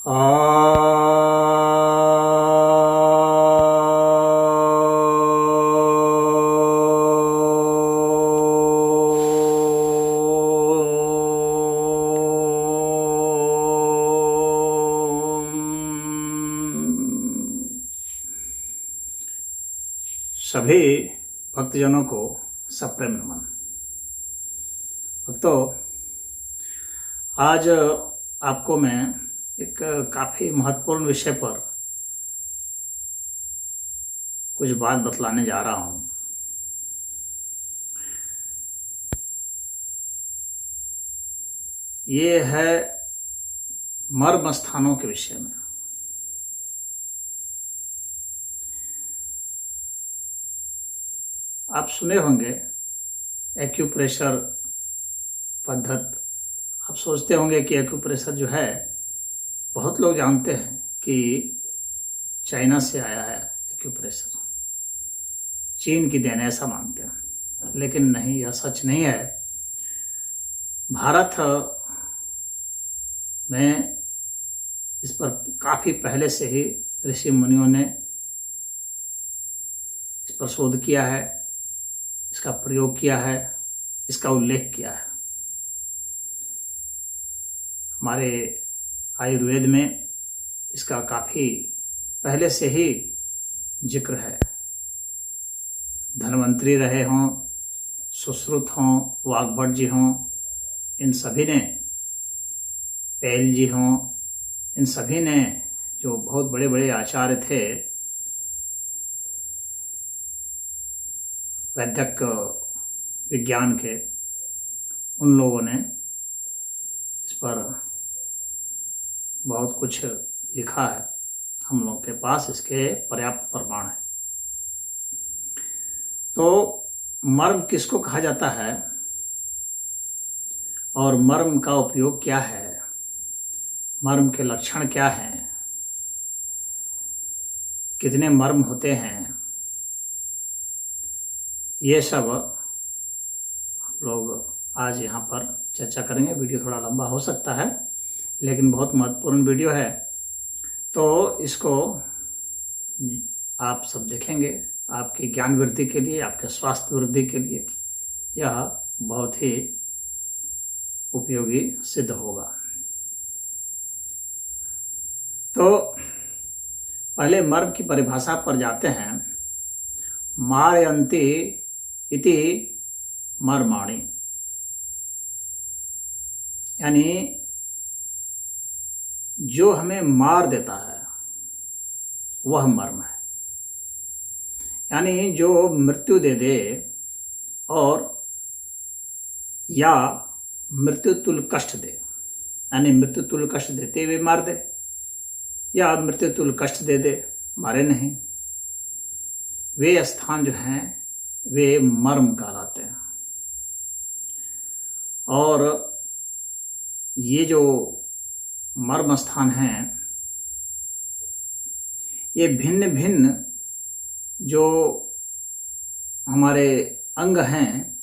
सभी भक्तजनों को सप्रेम नमन। भक्तों, आज आपको मैं एक काफ़ी महत्वपूर्ण विषय पर कुछ बात बतलाने जा रहा हूँ। ये है मर्म स्थानों के विषय में। आप सुने होंगे एक्यूप्रेशर पद्धति। आप सोचते होंगे कि एक्यूप्रेशर जो है, बहुत लोग जानते हैं कि चाइना से आया है एक्यूप्रेशर, चीन की देन, ऐसा मानते हैं। लेकिन नहीं, यह सच नहीं है। भारत में इस पर काफ़ी पहले से ही ऋषि मुनियों ने इस पर शोध किया है, इसका प्रयोग किया है, इसका उल्लेख किया है। हमारे आयुर्वेद में इसका काफ़ी पहले से ही जिक्र है। धन्वंतरी रहे हों, सुश्रुत हों, वाग्भट जी हों, इन सभी ने, पैल जी हों, इन सभी ने, जो बहुत बड़े बड़े आचार्य थे, वैद्यक विज्ञान के, उन लोगों ने इस पर बहुत कुछ लिखा है। हम लोग के पास इसके पर्याप्त प्रमाण है। तो मर्म किसको कहा जाता है और मर्म का उपयोग क्या है, मर्म के लक्षण क्या हैं, कितने मर्म होते हैं, ये सब हम लोग आज यहाँ पर चर्चा करेंगे। वीडियो थोड़ा लंबा हो सकता है, लेकिन बहुत महत्वपूर्ण वीडियो है, तो इसको आप सब देखेंगे। आपकी ज्ञान वृद्धि के लिए, आपके स्वास्थ्य वृद्धि के लिए यह बहुत ही उपयोगी सिद्ध होगा। तो पहले मर्म की परिभाषा पर जाते हैं। मारयन्ति इति मर्माणि, यानी जो हमें मार देता है वह मर्म है। यानी जो मृत्यु दे दे और या मृत्यु तुल्य कष्ट दे, यानी मृत्यु तुल्य कष्ट देते हुए मार दे या मृत्यु तुल्य कष्ट दे दे, मारे नहीं, वे स्थान जो हैं वे मर्म कहलाते हैं। और ये जो मर्म स्थान हैं, ये भिन्न भिन्न जो हमारे अंग हैं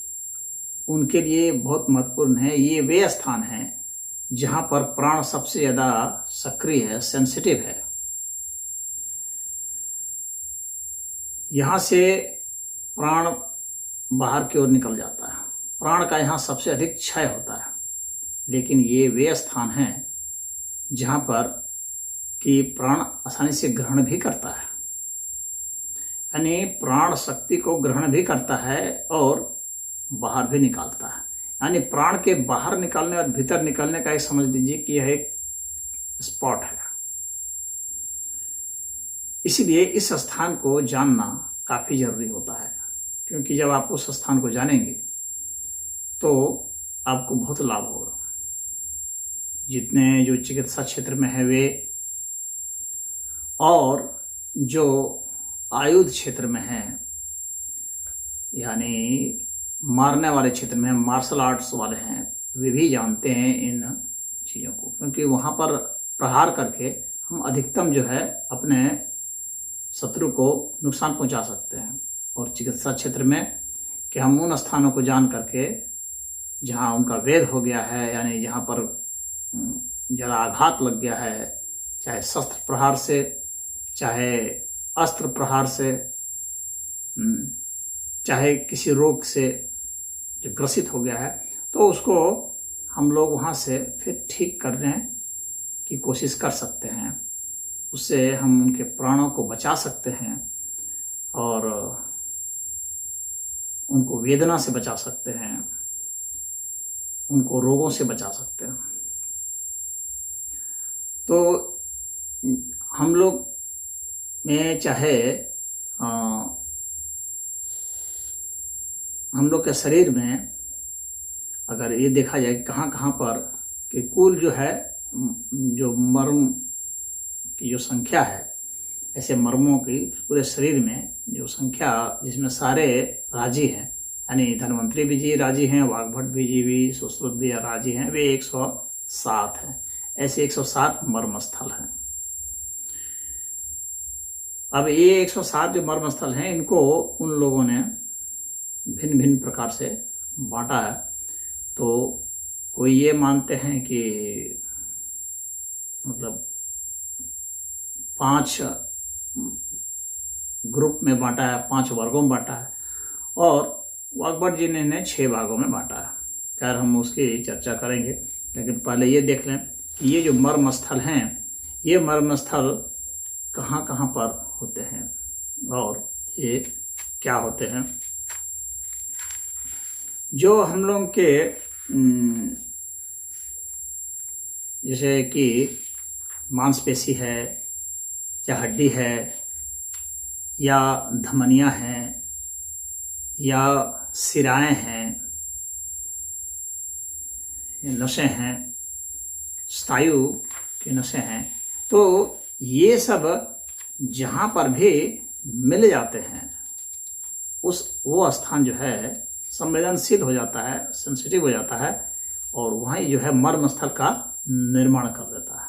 उनके लिए बहुत महत्वपूर्ण है। ये वे स्थान हैं जहाँ पर प्राण सबसे ज़्यादा सक्रिय है, सेंसिटिव है। यहाँ से प्राण बाहर की ओर निकल जाता है, प्राण का यहाँ सबसे अधिक क्षय होता है। लेकिन ये वे स्थान हैं जहाँ पर कि प्राण आसानी से ग्रहण भी करता है, यानी प्राण शक्ति को ग्रहण भी करता है और बाहर भी निकालता है। यानी प्राण के बाहर निकालने और भीतर निकलने का एक समझ लीजिए कि यह एक स्पॉट है। इसीलिए इस स्थान को जानना काफ़ी जरूरी होता है, क्योंकि जब आप उस स्थान को जानेंगे तो आपको बहुत लाभ होगा। जितने जो चिकित्सा क्षेत्र में है वे, और जो आयुध क्षेत्र में हैं, यानी मारने वाले क्षेत्र में, मार्शल आर्ट्स वाले हैं, वे भी जानते हैं इन चीज़ों को, क्योंकि वहाँ पर प्रहार करके हम अधिकतम जो है अपने शत्रु को नुकसान पहुँचा सकते हैं। और चिकित्सा क्षेत्र में कि हम उन स्थानों को जान करके जहाँ उनका वेध हो गया है, यानी जहाँ पर ज़्यादा आघात लग गया है, चाहे शस्त्र प्रहार से, चाहे अस्त्र प्रहार से, चाहे किसी रोग से जो ग्रसित हो गया है, तो उसको हम लोग वहाँ से फिर ठीक करने की कोशिश कर सकते हैं। उससे हम उनके प्राणों को बचा सकते हैं और उनको वेदना से बचा सकते हैं, उनको रोगों से बचा सकते हैं। तो हम लोग में चाहे हम लोग के शरीर में अगर ये देखा जाए कहाँ कहाँ पर कि कुल जो है जो मर्म की जो संख्या है, ऐसे मर्मों की पूरे शरीर में जो संख्या जिसमें सारे राजी हैं, यानी धन्वंतरी भी जी राजी हैं, वाग्भट भी जी भी, सुश्रुत भी राजी हैं, वे 107 हैं। ऐसे 107 मर्म स्थल हैं। अब ये 107 जो मर्म स्थल हैं, इनको उन लोगों ने भिन्न भिन्न प्रकार से बांटा है। तो कोई ये मानते हैं कि मतलब 5 ग्रुप में बांटा है, 5 वर्गों में बांटा है, और वाग्भट जी ने इन्हें 6 भागों में बांटा है। खैर हम उसकी चर्चा करेंगे, लेकिन पहले ये देख लें कि ये जो मर्म स्थल हैं, ये मर्म स्थल कहाँ कहाँ पर होते हैं और ये क्या होते हैं। जो हम लोग के जैसे कि मांसपेशी है या हड्डी है या धमनियाँ हैं या सिराएं हैं, नसें हैं, स्नायु की नसें हैं, तो ये सब जहाँ पर भी मिल जाते हैं वो स्थान जो है संवेदनशील हो जाता है, सेंसिटिव हो जाता है, और वहीं जो है मर्म स्थल का निर्माण कर देता है।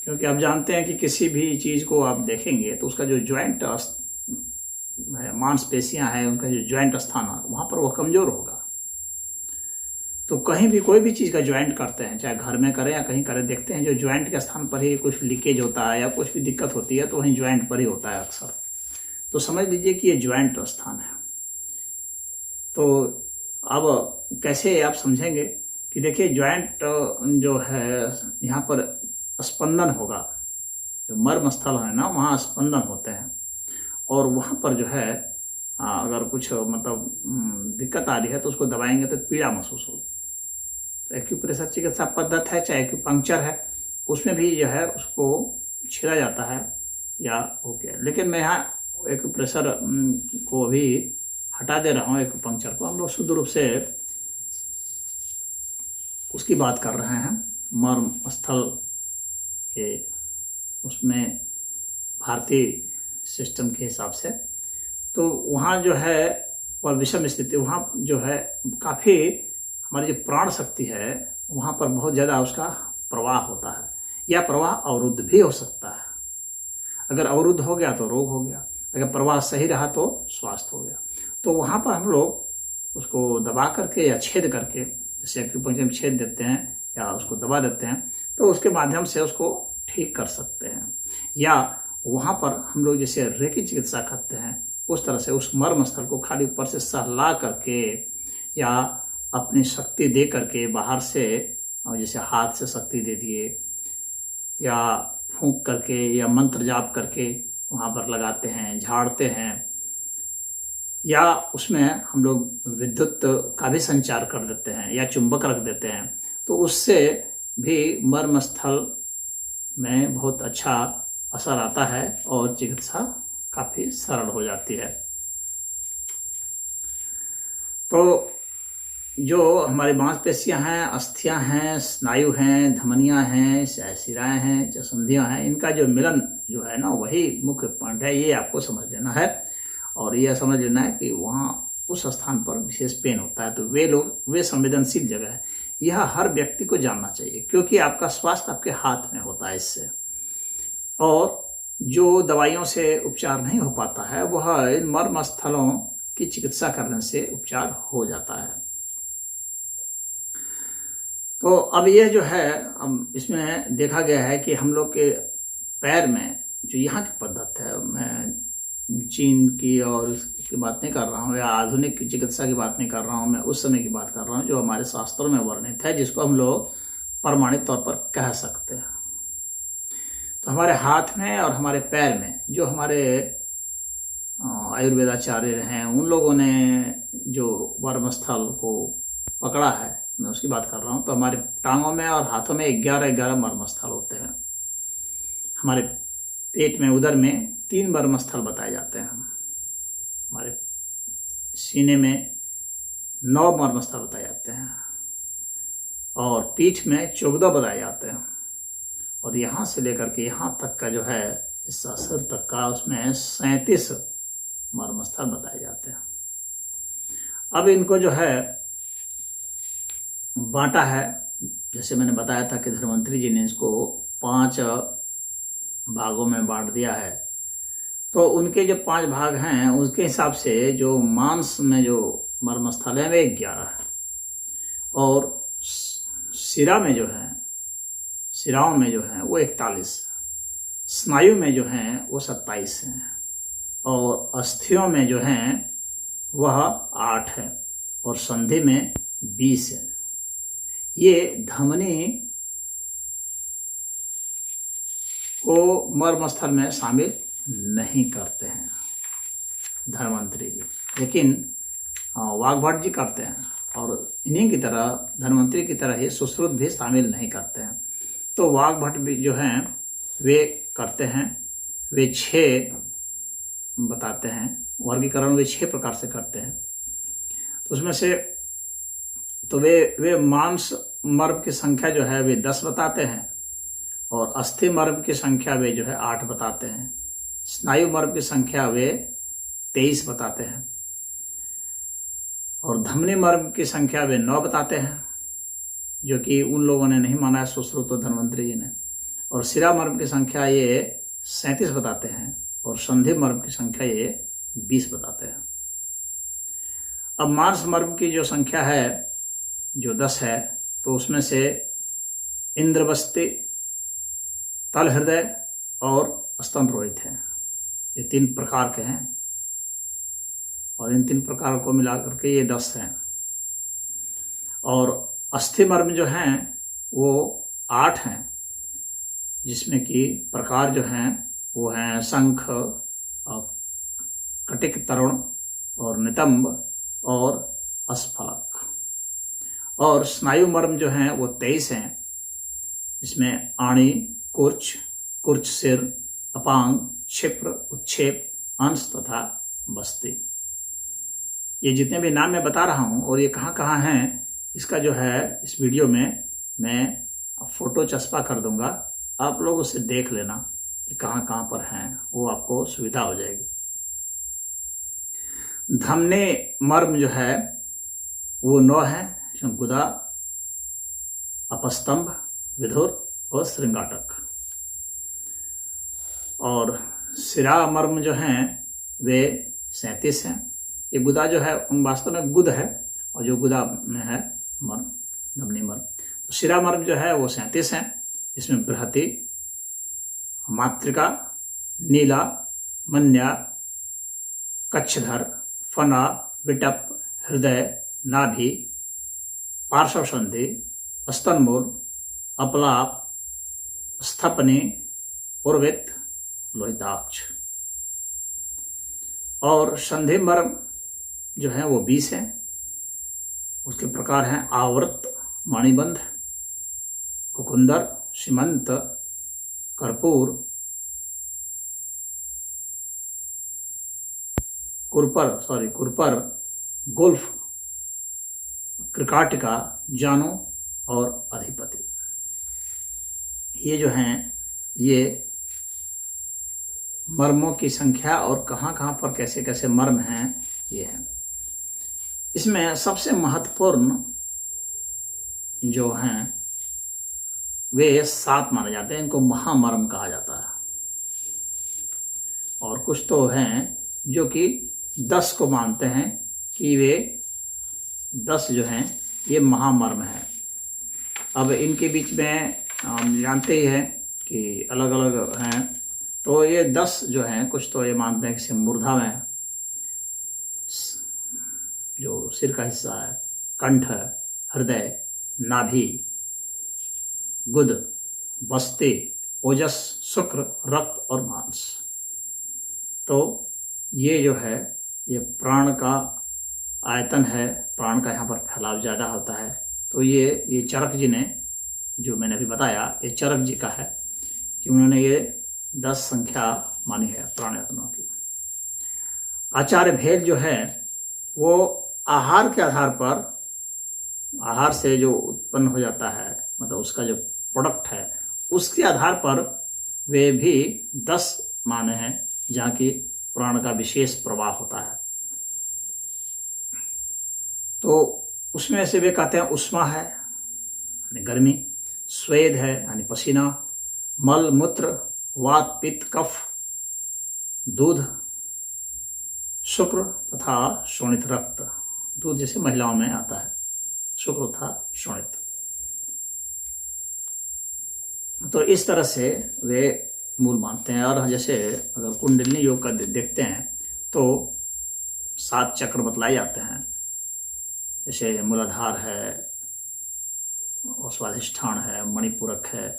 क्योंकि आप जानते हैं कि किसी भी चीज़ को आप देखेंगे तो उसका जो ज्वाइंट मांसपेशियां हैं, उनका जो ज्वाइंट स्थान है, वहाँ पर वो कमज़ोर होगा। तो कहीं भी कोई भी चीज़ का ज्वाइंट करते हैं, चाहे घर में करें या कहीं करें, देखते हैं जो ज्वाइंट के स्थान पर ही कुछ लीकेज होता है या कुछ भी दिक्कत होती है तो वहीं ज्वाइंट पर ही होता है अक्सर। तो समझ लीजिए कि ये ज्वाइंट स्थान है। तो अब कैसे आप समझेंगे कि देखिए ज्वाइंट जो है यहाँ पर स्पंदन होगा, जो मर्म स्थल है ना वहाँ स्पंदन होते हैं, और वहाँ पर जो है अगर कुछ मतलब दिक्कत आ रही है तो उसको दबाएंगे तो पीड़ा महसूस होगी। तो एक्यूप्रेशर चिकित्सा पद्धति है, चाहे एक्यूपंक्चर है, उसमें भी जो है उसको छेड़ा जाता है या ओके। लेकिन मैं यहाँ एक्यूप्रेशर को अभी हटा दे रहा हूँ, एक्यूपंक्चर को हम लोग शुद्ध रूप से उसकी बात कर रहे हैं मर्म स्थल के, उसमें भारतीय सिस्टम के हिसाब से। तो वहाँ जो है वह विषम स्थिति, वहाँ जो है काफ़ी हमारी जो प्राण शक्ति है वहाँ पर बहुत ज़्यादा उसका प्रवाह होता है, या प्रवाह अवरुद्ध भी हो सकता है। अगर अवरुद्ध हो गया तो रोग हो गया, अगर प्रवाह सही रहा तो स्वास्थ्य हो गया। तो वहाँ पर हम लोग उसको दबा करके या छेद करके, जैसे एक्यूपंक्चर में छेद देते हैं या उसको दबा देते हैं, तो उसके माध्यम से उसको ठीक कर सकते हैं। या वहाँ पर हम लोग जैसे रेकी चिकित्सा करते हैं उस तरह से उस मर्म स्थल को खाली ऊपर से सहला करके या अपनी शक्ति दे करके बाहर से, जैसे हाथ से शक्ति दे दिए या फूंक करके या मंत्र जाप करके वहाँ पर लगाते हैं, झाड़ते हैं, या उसमें हम लोग विद्युत का भी संचार कर देते हैं या चुंबक रख देते हैं। तो उससे भी मर्म स्थल में बहुत अच्छा असर आता है और चिकित्सा काफ़ी सरल हो जाती है। तो जो हमारी मांसपेशियां हैं, अस्थियां हैं, स्नायु हैं, धमनियां हैं, सिराएं हैं, संधियां हैं, इनका जो मिलन जो है ना वही मुख्य पॉइंट है। ये आपको समझ लेना है, और यह समझ लेना है कि वहाँ उस स्थान पर विशेष पेन होता है। तो वे संवेदनशील जगह है, यह हर व्यक्ति को जानना चाहिए, क्योंकि आपका स्वास्थ्य आपके हाथ में होता है इससे। और जो दवाइयों से उपचार नहीं हो पाता है वह इन मर्म स्थलों की चिकित्सा करने से उपचार हो जाता है। तो अब ये जो है, अब इसमें देखा गया है कि हम लोग के पैर में जो यहाँ की पद्धति है, मैं चीन की और उसकी बात नहीं कर रहा हूँ या आधुनिक चिकित्सा की बात नहीं कर रहा हूँ, मैं उस समय की बात कर रहा हूँ जो हमारे शास्त्रों में वर्णित है, जिसको हम लोग प्रमाणित तौर पर कह सकते हैं। तो हमारे हाथ में और हमारे पैर में जो हमारे आयुर्वेदाचार्य हैं, उन लोगों ने जो वर्मस्थल को पकड़ा है, मैं उसकी बात कर रहा हूँ। तो हमारे टांगों में और हाथों में 11 मर्मस्थल होते हैं। हमारे पेट में, उदर में 3 मर्मस्थल बताए जाते हैं। हमारे सीने में 9 मर्मस्थल बताए जाते हैं और पीठ में 14 बताए जाते हैं। और यहाँ से लेकर के यहाँ तक का जो है हिस्सा, सिर तक का, उसमें 37 मर्मस्थल बताए जाते हैं। अब इनको जो है बांटा है, जैसे मैंने बताया था कि धन्वंतरी जी ने इसको 5 भागों में बांट दिया है। तो उनके जो 5 भाग हैं, उसके हिसाब से जो मांस में जो मर्मस्थल है वे 11 है, और सिरा में जो है, सिराओं में जो है वो 41, स्नायु में जो है वो 27 है, और अस्थियों में जो है वह 8 है, और संधि में 20 है। ये धमनी को मर्मस्थल में शामिल नहीं करते हैं धन्वंतरी जी, लेकिन वाग्भट जी करते हैं, और इन्हीं की तरह, धन्वंतरी की तरह ही सुश्रुत भी शामिल नहीं करते हैं। तो वाग्भट भी जो हैं वे करते हैं, वे 6 बताते हैं, वर्गीकरण वे 6 प्रकार से करते हैं। तो उसमें से तो वे मांस मर्म की संख्या जो है वे 10 बताते हैं, और अस्थि मर्म की संख्या वे जो है 8 बताते हैं, स्नायु मर्म की संख्या वे 23 बताते हैं, और धमनी मर्म की संख्या वे 9 बताते हैं, जो कि उन लोगों ने नहीं माना है, सुश्रुत और धन्वंतरी जी ने। और सिरा मर्म की संख्या ये 37 बताते हैं, और संधि मर्म की संख्या ये 20 बताते हैं। अब मांस मर्म की जो संख्या है जो 10 है, तो उसमें से इंद्रवस्ति, तल हृदय और स्तन रोहित है, ये 3 प्रकार के हैं, और इन 3 प्रकारों को मिलाकर के ये 10 हैं। और अस्थि मर्म जो हैं वो 8 हैं, जिसमें कि प्रकार जो हैं वो हैं शंख, कटिक, तरुण और नितंब और अस्फलक। और स्नायु मर्म जो हैं वो 23 हैं, इसमें आणी, कुर्च, कुर्च सिर, अपांग, क्षिप्र, उत्क्षेप, अंश तथा बस्ती। ये जितने भी नाम मैं बता रहा हूँ और ये कहाँ कहाँ हैं, इसका जो है इस वीडियो में मैं फोटो चस्पा कर दूंगा, आप लोग उसे देख लेना कि कहाँ कहाँ पर हैं, वो आपको सुविधा हो जाएगी। धमनी मर्म जो है वो 9 है, गुदा, अपस्तंभ, विधुर और श्रृंगाटक। और सिरा मर्म जो हैं वे 37 हैं। ये गुदा जो है वास्तव में गुद है, और जो गुदा में है मर्म, धमनी मर्म। तो सिरा मर्म जो है वो 37 हैं, इसमें बृहति, मातृका, नीला, मन्या, कच्छधर, फना, विटप, हृदय, नाभि, पार्श्व संधि, स्तनमूल, अपलाप, स्थपनी, उर्वित, लोहिताक्ष। और संधि मर्म जो है वो 20 हैं, उसके प्रकार हैं आवृत, मणिबंध, कुकुंदर, सीमंत, कर्पूर, कुरपर, गुल्फ, कृकाटिका, जानु और अधिपति। ये जो हैं ये मर्मों की संख्या और कहाँ कहाँ पर कैसे कैसे मर्म हैं ये है। इसमें सबसे महत्वपूर्ण जो हैं वे 7 माने जाते हैं, इनको महामर्म कहा जाता है। और कुछ तो हैं जो कि 10 को मानते हैं कि वे 10 जो हैं ये महामर्म है। अब इनके बीच में हम जानते ही हैं कि अलग अलग हैं। तो ये 10 जो हैं, कुछ तो ये मानते हैं कि मूर्धा में जो सिर का हिस्सा है, कंठ, हृदय, नाभि, गुद, बस्ती, ओजस, शुक्र, रक्त और मांस। तो ये जो है ये प्राण का आयतन है, प्राण का यहाँ पर फैलाव ज़्यादा होता है। तो ये चरक जी ने, जो मैंने अभी बताया, ये चरक जी का है कि उन्होंने ये 10 संख्या मानी है प्राणायतनों की। आचार्य भेद जो है वो आहार के आधार पर, आहार से जो उत्पन्न हो जाता है, मतलब उसका जो प्रोडक्ट है, उसके आधार पर वे भी 10 माने हैं जहाँ की प्राण का विशेष प्रवाह होता है। तो उसमें से वे कहते हैं उष्मा है यानी गर्मी, स्वेद है यानी पसीना, मल मूत्र, वात पित्त कफ, दूध, शुक्र तथा शोणित रक्त। दूध जैसे महिलाओं में आता है, शुक्र तथा शोणित। तो इस तरह से वे मूल मानते हैं। और जैसे अगर कुंडलिनी योग का देखते हैं तो 7 चक्र बतलाए जाते हैं, जैसे मूलाधार है, स्वाधिष्ठान है, मणिपूरक है,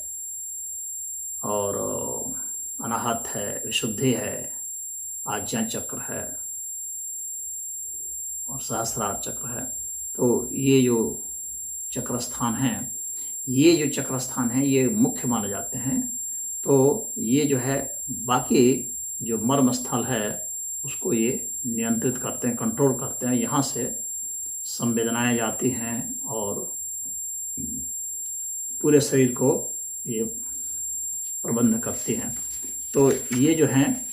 और अनाहत है, विशुद्धि है, आज्ञा चक्र है और सहस्रार चक्र है। तो ये जो चक्र स्थान हैं, ये जो चक्र स्थान हैं ये मुख्य माने जाते हैं। तो ये जो है बाकी जो मर्म स्थल है उसको ये नियंत्रित करते हैं, कंट्रोल करते हैं। यहाँ से संवेदनाएं जाती हैं और पूरे शरीर को ये प्रबंध करती हैं। तो ये जो हैं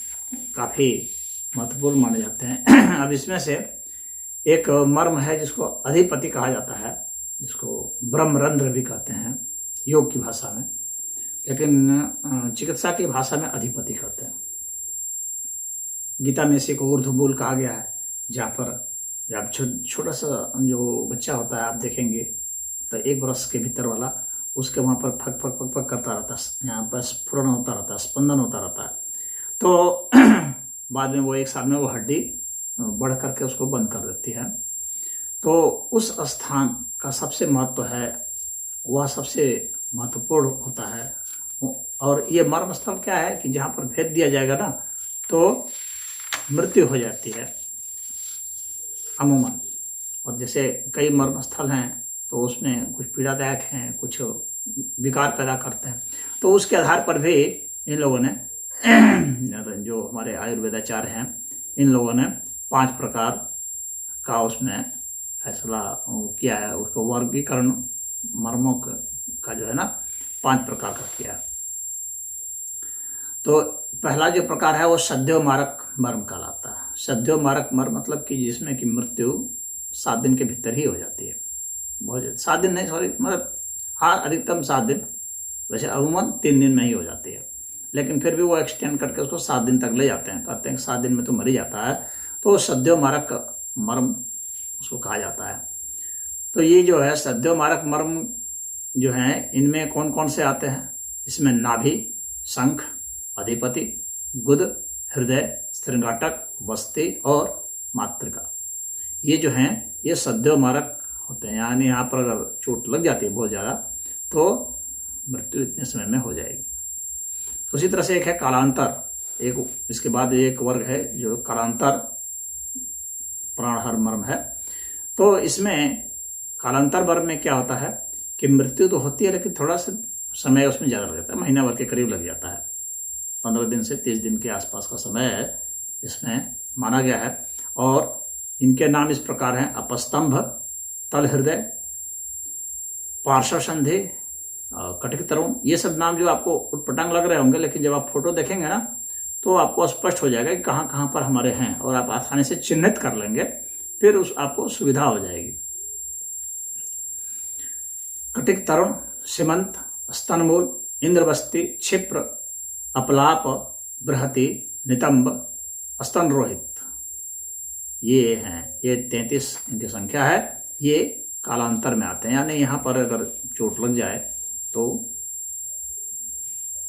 काफ़ी महत्वपूर्ण माने जाते हैं। अब इसमें से एक मर्म है जिसको अधिपति कहा जाता है, जिसको ब्रह्मरंध्र भी कहते हैं योग की भाषा में, लेकिन चिकित्सा की भाषा में अधिपति कहते हैं। गीता में इसी को ऊर्ध्वमूल कहा गया है, जहाँ पर जब छोटा सा जो बच्चा होता है आप देखेंगे तो 1 वर्ष के भीतर वाला, उसके वहाँ पर फक फक फक फक करता रहता है, यहाँ पर स्फुरन होता रहता है, स्पंदन होता रहता है। तो बाद में वो 1 साल में वो हड्डी बढ़ करके उसको बंद कर देती है। तो उस स्थान का सबसे महत्व है, वह सबसे महत्वपूर्ण होता है। और ये मर्म स्थल क्या है कि जहाँ पर भेद दिया जाएगा ना तो मृत्यु हो जाती है अमूमन। और जैसे कई मर्म स्थल हैं तो उसमें कुछ पीड़ादायक हैं, कुछ विकार पैदा करते हैं। तो उसके आधार पर भी इन लोगों ने जो हमारे आयुर्वेदाचार्य हैं, इन लोगों ने 5 प्रकार का उसमें फैसला किया है। उसको वर्गीकरण मर्मों का जो है ना 5 प्रकार का किया है। तो पहला जो प्रकार है वो सद्योमारक मर्म कहलाता है। सद्योमारक मर्म मतलब कि जिसमें कि मृत्यु 7 दिन के भीतर ही हो जाती है। बहुत जल्द, 7 दिन नहीं, सॉरी, मतलब हाँ अधिकतम 7 दिन, वैसे अमूमन 3 दिन में ही हो जाती है, लेकिन फिर भी वो एक्सटेंड करके उसको 7 दिन तक ले जाते हैं, कहते हैं कि 7 दिन में तो मर ही जाता है। तो सद्योमारक मर्म उसको कहा जाता है। तो ये जो है सद्योमारक मर्म जो है, इनमें कौन कौन से आते हैं? इसमें नाभि, शंख, अधिपति, गुद, हृदय, स्त्रिंगाटक, वस्ती और मातृका, ये जो हैं ये सद्योमारक होते हैं। यानी यहाँ पर अगर चोट लग जाती है बहुत ज़्यादा तो मृत्यु इतने समय में हो जाएगी। उसी तरह से एक है कालांतर, एक इसके बाद एक वर्ग है जो कालांतर प्राणहर मर्म है। तो इसमें कालांतर मर्म में क्या होता है कि मृत्यु तो होती है लेकिन थोड़ा सा समय उसमें ज़्यादा लग जाता है, महीना भर के करीब लग जाता है। 15 दिन से 30 दिन के आसपास का समय इसमें माना गया है। और इनके नाम इस प्रकार हैं: अपस्तंभ, तल हृदय, पार्श्व संधि, कटिक तरुण। ये सब नाम जो आपको उटपटांग लग रहे होंगे, लेकिन जब आप फोटो देखेंगे ना तो आपको स्पष्ट हो जाएगा कि कहाँ कहाँ पर हमारे हैं और आप आसानी से चिन्हित कर लेंगे, फिर उस आपको सुविधा हो जाएगी। कटिक तरुण, सीमंत, स्तनमूल, इंद्रवस्ती, क्षिप्र, अपलाप, बृहति, नितंब, स्तन रोहित, ये हैं। ये 33 इनकी संख्या है। ये कालांतर में आते हैं, यानी यहाँ पर अगर चोट लग जाए तो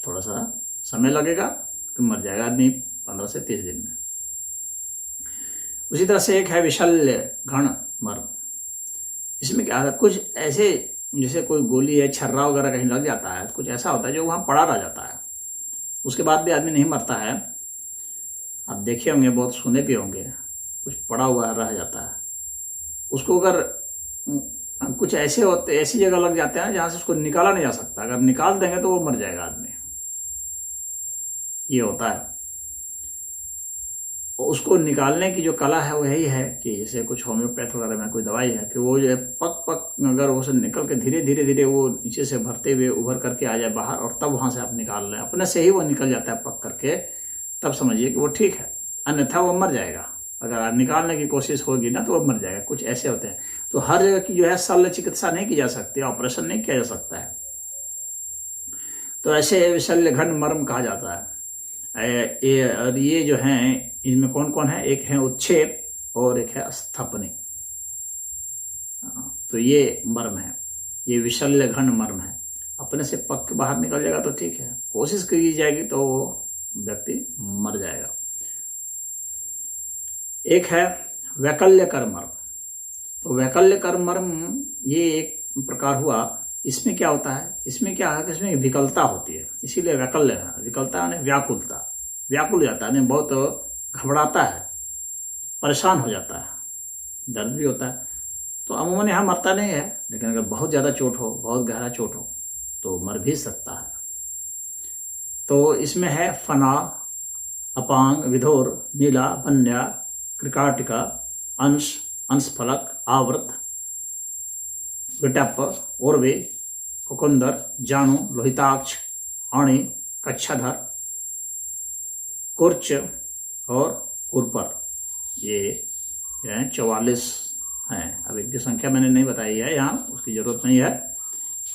थोड़ा सा समय लगेगा, तो मर जाएगा आदमी 15 से 30 दिन में। उसी तरह से एक है विशल्य घन मर्म। इसमें क्या है, कुछ ऐसे जैसे कोई गोली है, छर्रा वगैरह कहीं लग जाता है, तो कुछ ऐसा होता है जो वहाँ पड़ा रह जाता है, उसके बाद भी आदमी नहीं मरता है। आप देखे होंगे, बहुत सुने भी होंगे, कुछ पड़ा हुआ रह जाता है, उसको अगर कुछ ऐसे होते, ऐसी जगह लग जाते हैं जहाँ से उसको निकाला नहीं जा सकता, अगर निकाल देंगे तो वो मर जाएगा आदमी, ये होता है। उसको निकालने की जो कला है वो यही है कि जैसे कुछ होम्योपैथ वगैरह में कोई दवाई है कि वो जो है पक अगर उसे निकल के धीरे धीरे धीरे वो नीचे से भरते हुए उभर करके आ जाए बाहर, और तब वहाँ से आप निकाल लें, अपने से ही वो निकल जाता है पक करके, तब समझिए कि वो ठीक है, अन्यथा वो मर जाएगा। अगर निकालने की कोशिश होगी ना तो वो मर जाएगा। कुछ ऐसे होते हैं। तो हर जगह की जो है शल्य चिकित्सा नहीं की जा सकती, ऑपरेशन नहीं किया जा सकता है। तो ऐसे शल्य घन मर्म कहा जाता है। और ये जो हैं इनमें कौन कौन है, एक है उच्छेद और एक है स्थपनी। तो ये मर्म है, ये विशल्य घन मर्म है। अपने से पक के बाहर निकल जाएगा तो ठीक है, कोशिश की जाएगी तो वो व्यक्ति मर जाएगा। एक है वैकल्य कर मर्म। तो वैकल्य कर मर्म ये एक प्रकार हुआ। इसमें क्या होता है, इसमें क्या है कि इसमें विकलता होती है, इसीलिए वैकल्य है। विकलता यानी व्याकुलता, व्याकुल हो जाता है, बहुत घबराता है, परेशान हो जाता है, दर्द भी होता है। तो अमूमन यहाँ मरता नहीं है, लेकिन अगर बहुत ज़्यादा चोट हो, बहुत गहरा चोट हो तो मर भी सकता है। तो इसमें है फना, अपांग, विधोर, नीला, बन्या, कृकाटिका, अंश, अंशफलक, आवृत, विटप, ओरवे, कुकुंदर, जानू, लोहिताक्ष, अणि, कच्छाधर, कुर्च और कुरपर। ये 44 हैं। अब इनकी संख्या मैंने नहीं बताई है यहाँ, उसकी ज़रूरत नहीं है,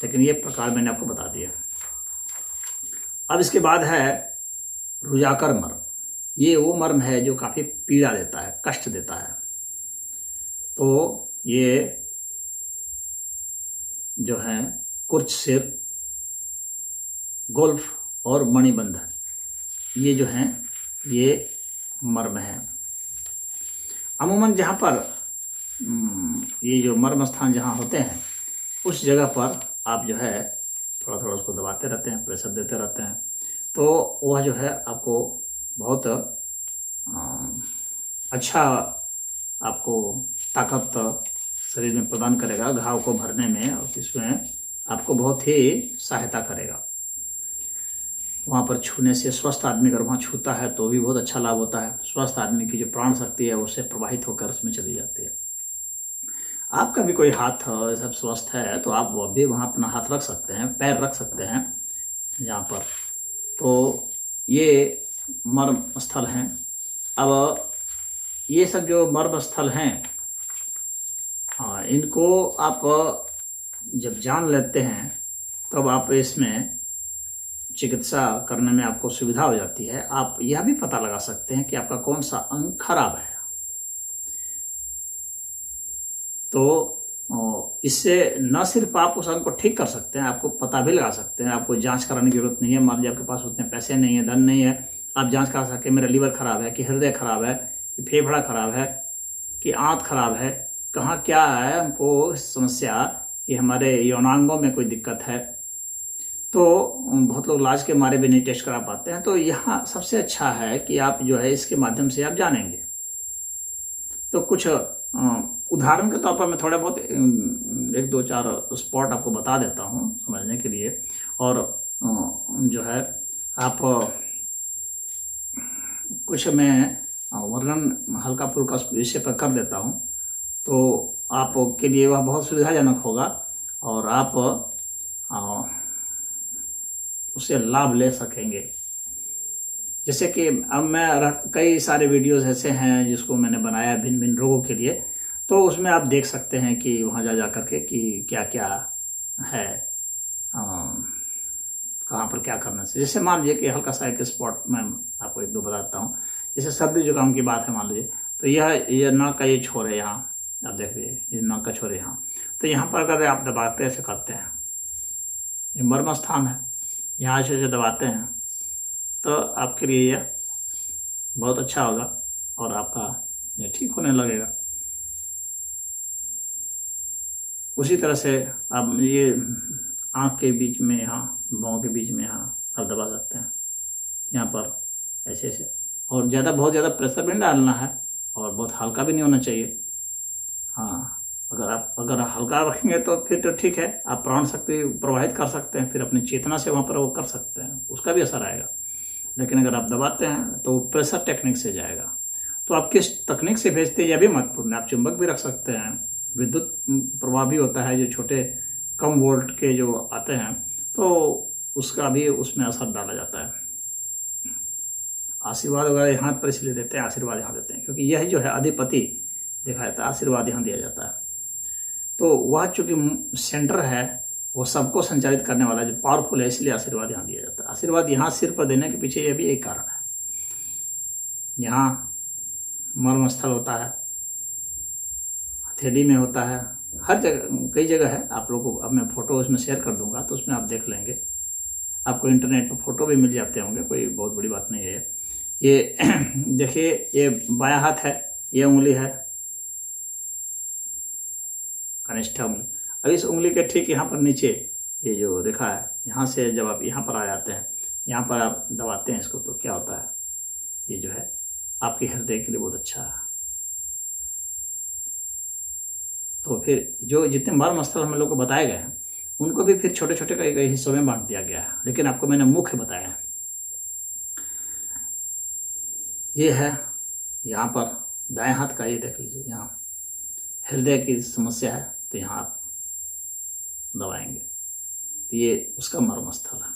लेकिन ये प्रकार मैंने आपको बता दिया। अब इसके बाद है रुजाकर मर्म। ये वो मर्म है जो काफ़ी पीड़ा देता है, कष्ट देता है। तो ये जो है कुर्च सिर, गोल्फ और मणिबंध, ये जो हैं ये मर्म है। अमूमन जहाँ पर ये जो मर्म स्थान जहाँ होते हैं उस जगह पर आप जो है थोड़ा थोड़ा उसको दबाते रहते हैं, प्रेशर देते रहते हैं, तो वह जो है आपको बहुत अच्छा आपको ताकत शरीर में प्रदान करेगा, घाव को भरने में, और इसमें आपको बहुत ही सहायता करेगा। वहाँ पर छूने से स्वस्थ आदमी अगर वहाँ छूता है तो भी बहुत अच्छा लाभ होता है। स्वस्थ आदमी की जो प्राण शक्ति है उससे प्रवाहित होकर उसमें चली जाती है। आपका भी कोई हाथ सब स्वस्थ है तो आप वो भी वहाँ अपना हाथ रख सकते हैं, पैर रख सकते हैं यहाँ पर। तो ये मर्म स्थल हैं। अब ये सब जो मर्म स्थल हैं, हाँ, इनको आप जब जान लेते हैं तब आप इसमें चिकित्सा करने में आपको सुविधा हो जाती है। आप यह भी पता लगा सकते हैं कि आपका कौन सा अंग खराब है। तो इससे न सिर्फ आप उस अंग को ठीक कर सकते हैं, आपको पता भी लगा सकते हैं। आपको जांच कराने की जरूरत नहीं है। मान लीजिए आपके पास उतने पैसे नहीं है, धन नहीं है, आप जांच करा सके मेरा लीवर खराब है, कि हृदय खराब है, कि फेफड़ा खराब है, कि आंत खराब है, कहाँ क्या है हमको समस्या, कि हमारे यौनांगों में कोई दिक्कत है। तो बहुत लोग इलाज के मारे भी नहीं टेस्ट करा पाते हैं। तो यहाँ सबसे अच्छा है कि आप जो है इसके माध्यम से आप जानेंगे। तो कुछ उदाहरण के तौर पर मैं थोड़ा बहुत 1-2-4 स्पॉट आपको बता देता हूँ समझने के लिए। और जो है आप कुछ मैं वर्णन हल्का फुल्का विषय पर कर देता हूँ, तो आपके लिए वह बहुत सुविधाजनक होगा और आप उससे लाभ ले सकेंगे। जैसे कि अब मैं कई सारे वीडियोस ऐसे हैं जिसको मैंने बनाया भिन्न भिन्न रोगों के लिए, तो उसमें आप देख सकते हैं कि वहाँ जा करके कि क्या क्या है, कहाँ पर क्या करना चाहिए। जैसे मान लीजिए कि हल्का सा एक स्पॉट मैं आपको 1-2 बताता हूँ। जैसे सर्दी जुकाम की बात है मान लीजिए, तो यह नाक का ये छोर है यहाँ, आप देख रहे ये नाक का छोर है यहाँ। तो तो यहाँ पर अगर आप दबाते ऐसे करते हैं, ये मर्म स्थान है, यहाँ से दबाते हैं तो आपके लिए यह बहुत अच्छा होगा और आपका ये ठीक होने लगेगा। उसी तरह से आप ये आँख के बीच में, यहाँ बाहों के बीच में यहाँ आप दबा सकते हैं, यहाँ पर ऐसे ऐसे। और बहुत ज़्यादा प्रेशर भी नहीं डालना है और बहुत हल्का भी नहीं होना चाहिए। हाँ, अगर हल्का रखेंगे तो फिर तो ठीक है, आप प्राण शक्ति प्रवाहित कर सकते हैं, फिर अपनी चेतना से वहाँ पर वो कर सकते हैं, उसका भी असर आएगा। लेकिन अगर आप दबाते हैं तो प्रेशर टेक्निक से जाएगा। तो आप किस तकनीक से भेजते हैं यह भी महत्वपूर्ण है। आप चुंबक भी रख सकते हैं, विद्युत प्रवाह भी होता है, जो छोटे कम वोल्ट के जो आते हैं तो उसका भी उसमें असर डाला जाता है। आशीर्वाद वगैरह यहाँ पर इसलिए देते हैं, आशीर्वाद यहाँ देते हैं क्योंकि यह जो है अधिपति देखा जाता है, आशीर्वाद यहाँ दिया जाता है। तो वह चूँकि सेंटर है, वो सबको संचालित करने वाला जो पावरफुल है, इसलिए आशीर्वाद यहाँ दिया जाता है। आशीर्वाद यहाँ सिर पर देने के पीछे यह भी एक कारण है। यहाँ मर्म स्थल होता है, हथेली में होता है, हर जगह कई जगह है। आप लोगों को अब मैं फ़ोटो उसमें शेयर कर दूंगा तो उसमें आप देख लेंगे, आपको इंटरनेट पर फ़ोटो भी मिल जाते होंगे, कोई बहुत बड़ी बात नहीं है। ये देखिए, ये बायां हाथ है, ये उंगली है कनिष्ठा उंगली। अब इस उंगली के ठीक यहाँ पर नीचे ये जो रेखा है, यहाँ से जब आप यहाँ पर आ जाते हैं, यहाँ पर आप दबाते हैं इसको, तो क्या होता है, ये जो है आपके हृदय के लिए बहुत अच्छा है। तो फिर जो जितने मर्म स्थल हम लोग को बताए गए हैं उनको भी फिर छोटे छोटे कई हिस्सों में बांट दिया गया है, लेकिन आपको मैंने मुख्य बताया है। ये है यहाँ पर दाएं हाथ का, ये देख लीजिए, यहाँ हृदय की समस्या है तो यहाँ आप दबाएंगे तो ये उसका मर्म स्थल है।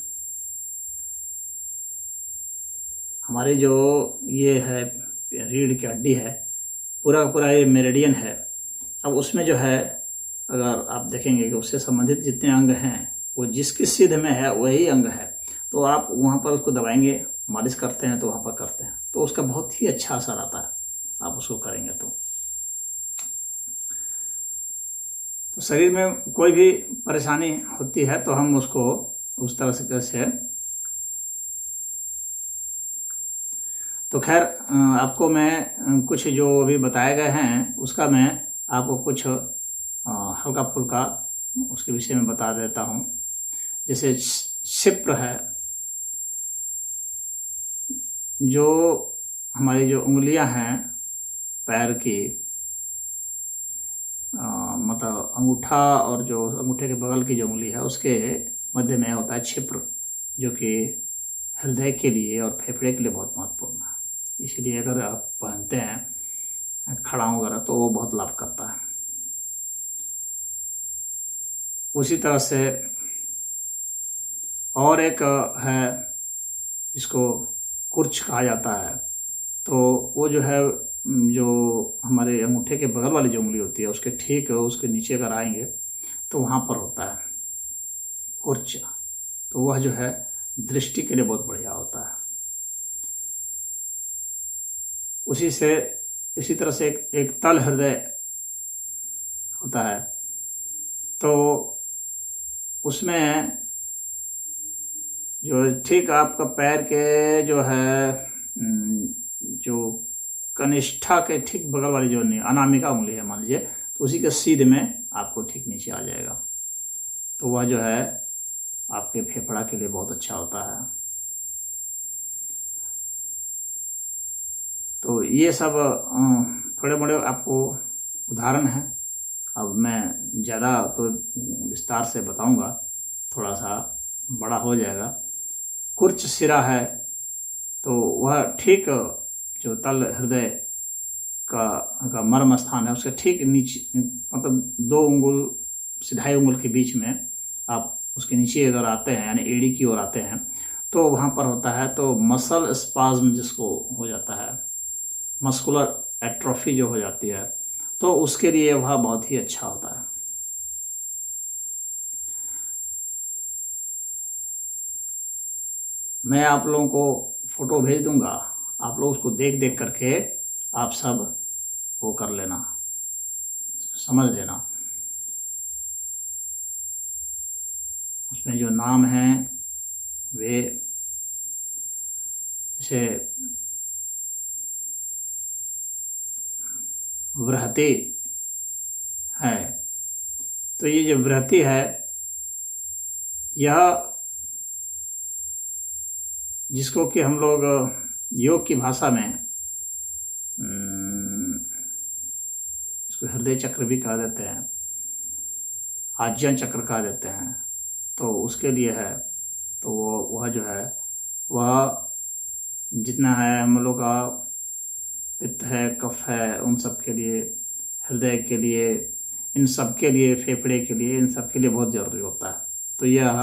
हमारी जो ये है रीढ़ की हड्डी है, पूरा का पूरा ये मेरिडियन है। अब उसमें जो है, अगर आप देखेंगे कि उससे संबंधित जितने अंग हैं वो जिसकी सिद्ध में है वही अंग है, तो आप वहाँ पर उसको दबाएंगे, मालिश करते हैं तो वहाँ पर करते हैं तो उसका बहुत ही अच्छा असर आता है, आप उसको करेंगे तो शरीर में कोई भी परेशानी होती है तो हम उसको उस तरह से कैसे। तो खैर, आपको मैं कुछ जो अभी बताए गए हैं उसका मैं आपको कुछ हल्का फुल्का उसके विषय में बता देता हूँ। जैसे क्षिप्र है, जो हमारी जो उंगलियां हैं पैर की, मतलब अंगूठा और जो अंगूठे के बगल की जो उंगली है उसके मध्य में होता है क्षिप्र, जो कि हृदय के लिए और फेफड़े के लिए बहुत महत्वपूर्ण है। इसलिए अगर आप पहनते हैं खड़ाऊं वगैरह तो वो बहुत लाभ करता है। उसी तरह से और एक है, इसको कुर्च कहा जाता है। तो वो जो है, जो हमारे अंगूठे के बगल वाली जो उंगली होती है उसके ठीक उसके नीचे अगर आएंगे तो वहाँ पर होता है कुर्च। तो वह जो है दृष्टि के लिए बहुत बढ़िया होता है। इसी तरह से एक तल हृदय होता है, तो उसमें जो ठीक आपका पैर के जो है, जो कनिष्ठा के ठीक बगल वाली जो अनामिका उंगली है मान लीजिए, तो उसी के सीध में आपको ठीक नीचे आ जाएगा। तो वह जो है आपके फेफड़ा के लिए बहुत अच्छा होता है। तो ये सब थोड़े बड़े आपको उदाहरण हैं। अब मैं ज़्यादा तो विस्तार से बताऊंगा, थोड़ा सा बड़ा हो जाएगा। कुर्च सिरा है, तो वह ठीक जो तल हृदय का मर्म स्थान है उसके ठीक नीचे, मतलब 2 उंगल से 2.5 उंगल के बीच में आप उसके नीचे अगर आते हैं, यानी एड़ी की ओर आते हैं, तो वहाँ पर होता है तो मसल स्पाज्म जिसको हो जाता है, मस्कुलर एट्रोफी जो हो जाती है, तो उसके लिए वह बहुत ही अच्छा होता है। मैं आप लोगों को फोटो भेज दूंगा, आप लोग उसको देख देख करके आप सब वो कर लेना, समझ लेना। इसमें जो नाम हैं वे जैसे बृहति है, तो ये जो बृहति है यह जिसको कि हम लोग योग की भाषा में इसको हृदय चक्र भी कहा देते हैं, आज्ञा चक्र कहा देते हैं, तो उसके लिए है। तो वह जो है वह जितना है हम लोग का पित्त है, कफ है, उन सब के लिए, हृदय के लिए, इन सब के लिए, फेफड़े के लिए, इन सब के लिए बहुत जरूरी होता है। तो यह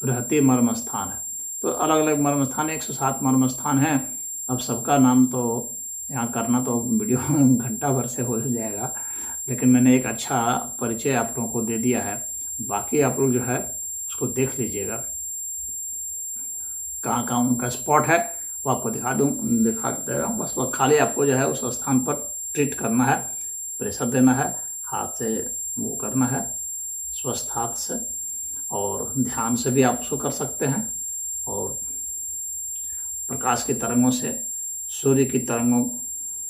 बृहति मर्म स्थान है। तो अलग अलग मर्म स्थान, 107 मर्म स्थान हैं। अब सबका नाम तो यहाँ करना तो वीडियो घंटा भर से हो जाएगा, लेकिन मैंने एक अच्छा परिचय आप लोगों को दे दिया है। बाकी आप लोग जो है उसको देख लीजिएगा, कहाँ कहाँ उनका स्पॉट है वो आपको दिखा दे रहा हूँ। बस वो खाली आपको जो है उस स्थान पर ट्रीट करना है, प्रेशर देना है, हाथ से वो करना है, स्वस्थ हाथ से, और ध्यान से भी आप उसको कर सकते हैं। और प्रकाश की तरंगों से, सूर्य की तरंगों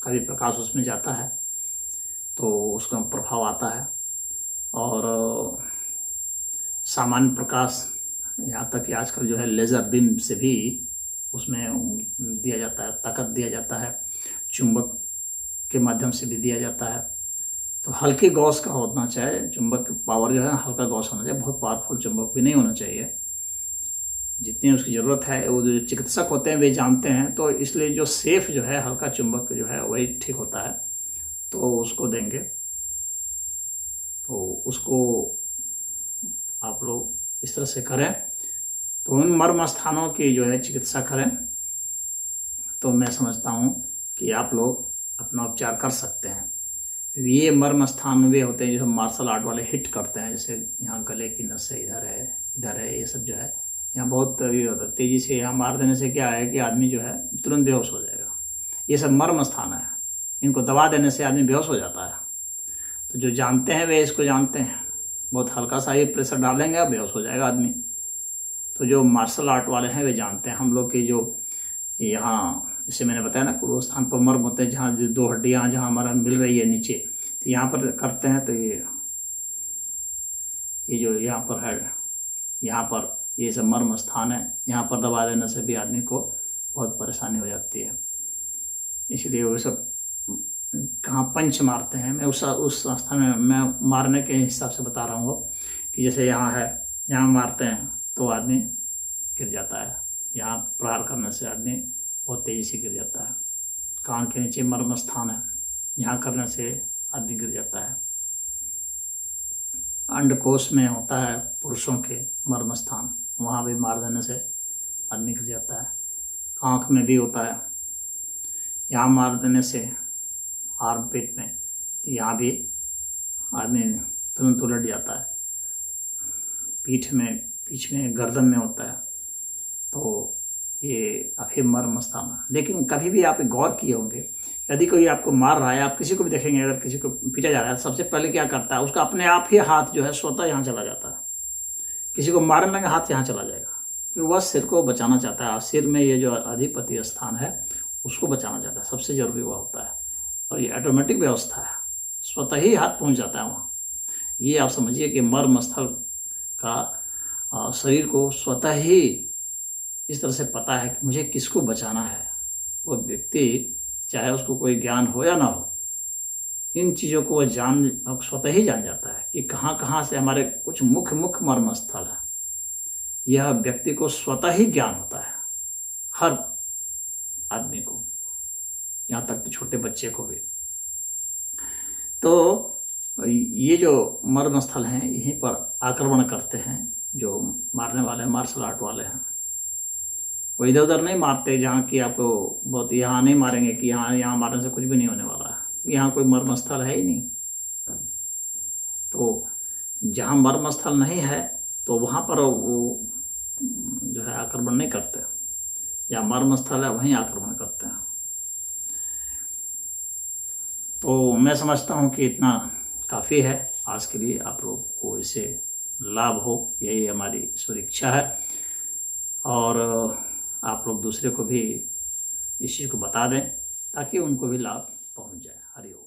का भी प्रकाश उसमें जाता है तो उसका प्रभाव आता है। और सामान्य प्रकाश, यहाँ तक कि आजकल जो है लेज़र बीम से भी उसमें दिया जाता है, ताकत दिया जाता है, चुंबक के माध्यम से भी दिया जाता है। तो हल्की गॉस का होना चाहिए, चुंबक की पावर जो है हल्का गॉस होना चाहिए, बहुत पावरफुल चुंबक भी नहीं होना चाहिए। जितनी उसकी ज़रूरत है वो जो चिकित्सक होते हैं वे जानते हैं, तो इसलिए जो सेफ जो है हल्का चुंबक जो है वही ठीक होता है, तो उसको देंगे। तो उसको आप लोग इस तरह से करें तो उन मर्म स्थानों की जो है चिकित्सा करें, तो मैं समझता हूँ कि आप लोग अपना उपचार कर सकते हैं। ये मर्म स्थान वे होते हैं जो मार्शल आर्ट वाले हिट करते हैं, जैसे यहाँ गले की नस है, इधर है, ये सब जो है यहाँ बहुत ये होता है। तेज़ी से यहाँ मार देने से क्या है कि आदमी जो है तुरंत बेहोश हो जाएगा। ये सब मर्म स्थान है, इनको दबा देने से आदमी बेहोश हो जाता है। तो जो जानते हैं वे इसको जानते हैं, बहुत हल्का सा ही प्रेशर डालेंगे और बेहोश हो जाएगा आदमी। तो जो मार्शल आर्ट वाले हैं वे जानते हैं। हम लोग की जो यहाँ जैसे मैंने बताया ना, वो स्थान पर मर्म होते हैं जहाँ जो 2 हड्डियाँ जहाँ हमारा मिल रही है नीचे, तो यहाँ पर करते हैं। तो ये जो यहाँ पर है, यहाँ पर ये सब मर्म स्थान है, यहाँ पर दबा देने से भी आदमी को बहुत परेशानी हो जाती है। इसलिए वो सब कहाँ पंच मारते हैं, मैं उस स्थान में मैं मारने के हिसाब से बता रहा हूँ कि जैसे यहाँ है, यहाँ मारते हैं तो आदमी गिर जाता है, यहाँ प्रहार करने से आदमी बहुत तेज़ी से गिर जाता है। कान के नीचे मर्म स्थान है, यहाँ करने से आदमी गिर जाता है। अंडकोश में होता है पुरुषों के मर्म स्थान, वहाँ भी मार देने से आदमी गिर जाता है। आँख में भी होता है, यहाँ मार देने से आर्म पेट में, तो यहाँ भी आदमी तुरंत उलट जाता है। पीठ में गर्दन में होता है, तो ये अभी मर्म स्थान है। लेकिन कभी भी आप गौर किए होंगे, यदि कोई आपको मार रहा है, आप किसी को भी देखेंगे अगर किसी को पीटा जा रहा है, सबसे पहले क्या करता है, उसका अपने आप ही हाथ जो है स्वतः यहाँ चला जाता है। किसी को मारने लगे हाथ यहाँ चला जाएगा, क्योंकि वह सिर को बचाना चाहता है। सिर में ये जो अधिपति स्थान है उसको बचाना चाहता है, सबसे जरूरी वह होता है। और ये ऑटोमेटिक व्यवस्था है, स्वतः ही हाथ पहुँच जाता है वहाँ। ये आप समझिए कि मर्म स्थल का शरीर को स्वतः ही इस तरह से पता है कि मुझे किसको बचाना है। वो व्यक्ति चाहे उसको कोई ज्ञान हो या ना हो, इन चीज़ों को वह स्वतः ही जान जाता है कि कहाँ कहाँ से हमारे कुछ मुख्य मर्म स्थल है। यह व्यक्ति को स्वतः ही ज्ञान होता है, हर आदमी को, यहाँ तक कि छोटे बच्चे को भी। तो ये जो मर्म स्थल हैं यहीं पर आक्रमण करते हैं जो मारने वाले मार्शल आर्ट वाले हैं। वो इधर उधर नहीं मारते जहाँ की आपको बहुत, यहाँ नहीं मारेंगे कि यहाँ मारने से कुछ भी नहीं होने वाला है, यहाँ कोई मर्म स्थल है ही नहीं। तो जहाँ मर्म स्थल नहीं है तो वहाँ पर वो जो है आक्रमण नहीं करते, जहाँ मर्म स्थल है वहीं आक्रमण करते हैं। तो मैं समझता हूँ कि इतना काफ़ी है आज के लिए। आप लोग को इसे लाभ हो, यही हमारी ईश्वर इच्छा है। और आप लोग दूसरे को भी इस चीज़ को बता दें ताकि उनको भी लाभ पहुंच जाए। हरि ओम।